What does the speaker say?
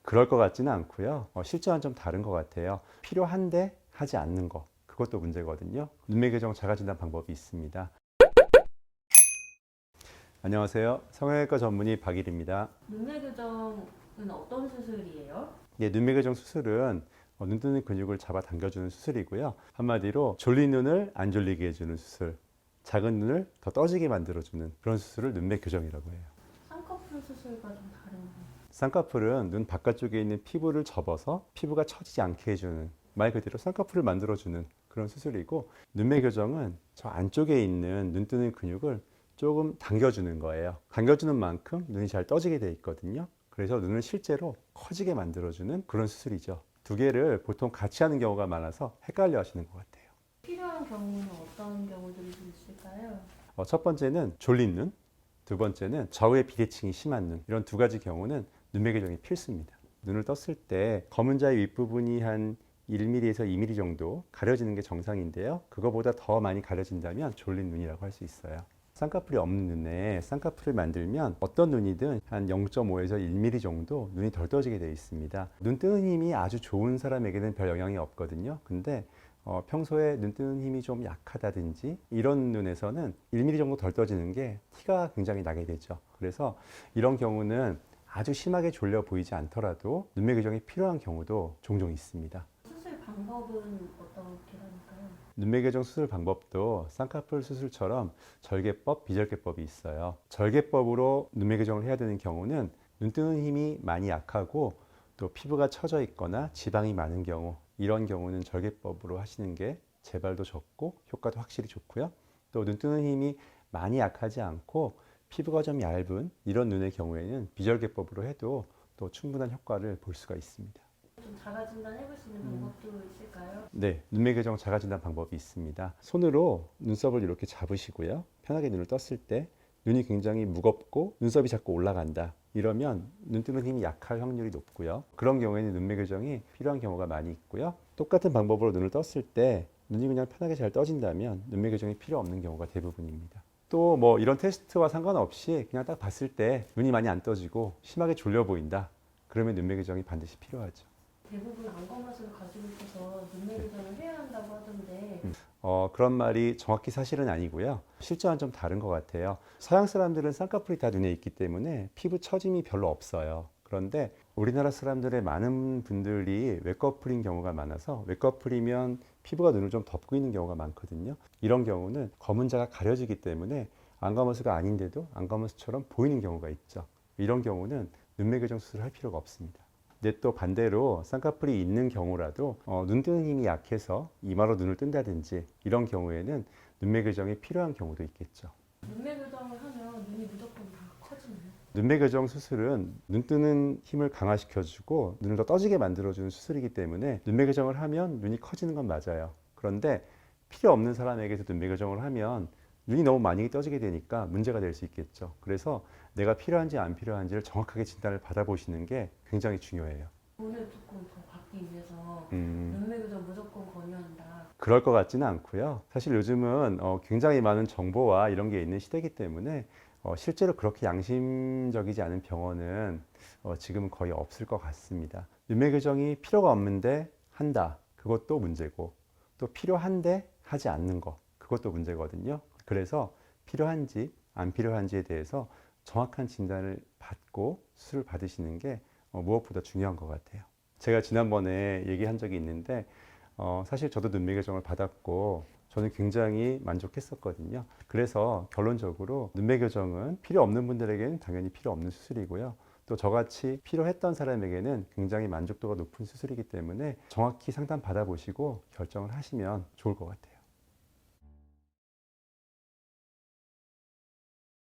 그럴 것 같지는 않고요. 실제와는 좀 다른 것 같아요. 필요한데 하지 않는 거. 그것도 문제거든요. 눈매 교정 자가 진단 방법이 있습니다. 안녕하세요. 성형외과 전문의 박일입니다. 눈매 교정은 어떤 수술이에요? 예, 눈매 교정 수술은 눈 뜨는 근육을 잡아 당겨주는 수술이고요. 한마디로 졸린 눈을 안 졸리게 해주는 수술, 작은 눈을 더 떠지게 만들어주는 그런 수술을 눈매 교정이라고 해요. 쌍꺼풀 수술과 좀 다른가요? 쌍꺼풀은 눈 바깥쪽에 있는 피부를 접어서 피부가 처지지 않게 해주는, 말 그대로 쌍꺼풀을 만들어주는 그런 수술이고, 눈매 교정은 저 안쪽에 있는 눈 뜨는 근육을 조금 당겨주는 거예요. 당겨주는 만큼 눈이 잘 떠지게 돼 있거든요. 그래서 눈을 실제로 커지게 만들어주는 그런 수술이죠. 두 개를 보통 같이 하는 경우가 많아서 헷갈려 하시는 것 같아요. 필요한 경우는 어떤 경우들이 좀 있을까요? 첫 번째는 졸린 눈, 두 번째는 좌우의 비대칭이 심한 눈. 이런 두 가지 경우는 눈매 교정이 필수입니다. 눈을 떴을 때 검은 자의 윗부분이 한 1mm에서 2mm 정도 가려지는 게 정상인데요. 그거보다 더 많이 가려진다면 졸린 눈이라고 할 수 있어요. 쌍꺼풀이 없는 눈에 쌍꺼풀을 만들면 어떤 눈이든 한 0.5에서 1mm 정도 눈이 덜 떠지게 되어 있습니다. 눈 뜨는 힘이 아주 좋은 사람에게는 별 영향이 없거든요. 근데 평소에 눈 뜨는 힘이 좀 약하다든지 이런 눈에서는 1mm 정도 덜 떠지는 게 티가 굉장히 나게 되죠. 그래서 이런 경우는 아주 심하게 졸려 보이지 않더라도 눈매 교정이 필요한 경우도 종종 있습니다. 수술 방법은 어떻게 하니까요? 눈매 교정 수술 방법도 쌍꺼풀 수술처럼 절개법, 비절개법이 있어요. 절개법으로 눈매 교정을 해야 되는 경우는 눈 뜨는 힘이 많이 약하고 또 피부가 처져 있거나 지방이 많은 경우, 이런 경우는 절개법으로 하시는 게 재발도 적고 효과도 확실히 좋고요. 또 눈 뜨는 힘이 많이 약하지 않고 피부가 좀 얇은 이런 눈의 경우에는 비절개법으로 해도 또 충분한 효과를 볼 수가 있습니다. 좀 자가 진단 해볼 수 있는 방법도 있을까요? 네, 눈매 교정 자가 진단 방법이 있습니다. 손으로 눈썹을 이렇게 잡으시고요. 편하게 눈을 떴을 때 눈이 굉장히 무겁고 눈썹이 자꾸 올라간다. 이러면 눈 뜨는 힘이 약할 확률이 높고요. 그런 경우에는 눈매 교정이 필요한 경우가 많이 있고요. 똑같은 방법으로 눈을 떴을 때 눈이 그냥 편하게 잘 떠진다면 눈매 교정이 필요 없는 경우가 대부분입니다. 또 뭐 이런 테스트와 상관없이 그냥 딱 봤을 때 눈이 많이 안 떠지고 심하게 졸려 보인다. 그러면 눈매 교정이 반드시 필요하죠. 대부분 안검하수를 가지고 있어서 눈매 교정을 해야 한다고 하던데 그런 말이 정확히 사실은 아니고요. 실제와는 좀 다른 것 같아요. 서양 사람들은 쌍꺼풀이 다 눈에 있기 때문에 피부 처짐이 별로 없어요. 그런데 우리나라 사람들의 많은 분들이 외꺼풀인 경우가 많아서 외꺼풀이면 피부가 눈을 좀 덮고 있는 경우가 많거든요. 이런 경우는 검은자가 가려지기 때문에 안검하수가 아닌데도 안검하수처럼 보이는 경우가 있죠. 이런 경우는 눈매 교정 수술을 할 필요가 없습니다. 근데 또 반대로 쌍꺼풀이 있는 경우라도 눈 뜨는 힘이 약해서 이마로 눈을 뜬다든지 이런 경우에는 눈매 교정이 필요한 경우도 있겠죠. 눈매 교정을 하면 눈이 무조건 다 커지나요? 눈매 교정 수술은 눈 뜨는 힘을 강화시켜주고 눈을 더 떠지게 만들어주는 수술이기 때문에 눈매 교정을 하면 눈이 커지는 건 맞아요. 그런데 필요 없는 사람에게서 눈매 교정을 하면 눈이 너무 많이 떠지게 되니까 문제가 될 수 있겠죠. 그래서 내가 필요한지 안 필요한지를 정확하게 진단을 받아보시는 게 굉장히 중요해요. 눈을 조금 더 받기 위해서 음. 눈매 교정 무조건 권유한다. 그럴 것 같지는 않고요. 사실 요즘은 굉장히 많은 정보와 이런 게 있는 시대이기 때문에 실제로 그렇게 양심적이지 않은 병원은 지금은 거의 없을 것 같습니다. 눈매 교정이 필요가 없는데 한다. 그것도 문제고 또 필요한데 하지 않는 거. 그것도 문제거든요. 그래서 필요한지 안 필요한지에 대해서 정확한 진단을 받고 수술을 받으시는 게 무엇보다 중요한 것 같아요. 제가 지난번에 얘기한 적이 있는데 사실 저도 눈매 교정을 받았고 저는 굉장히 만족했었거든요. 그래서 결론적으로 눈매 교정은 필요 없는 분들에게는 당연히 필요 없는 수술이고요. 또 저같이 필요했던 사람에게는 굉장히 만족도가 높은 수술이기 때문에 정확히 상담 받아보시고 결정을 하시면 좋을 것 같아요.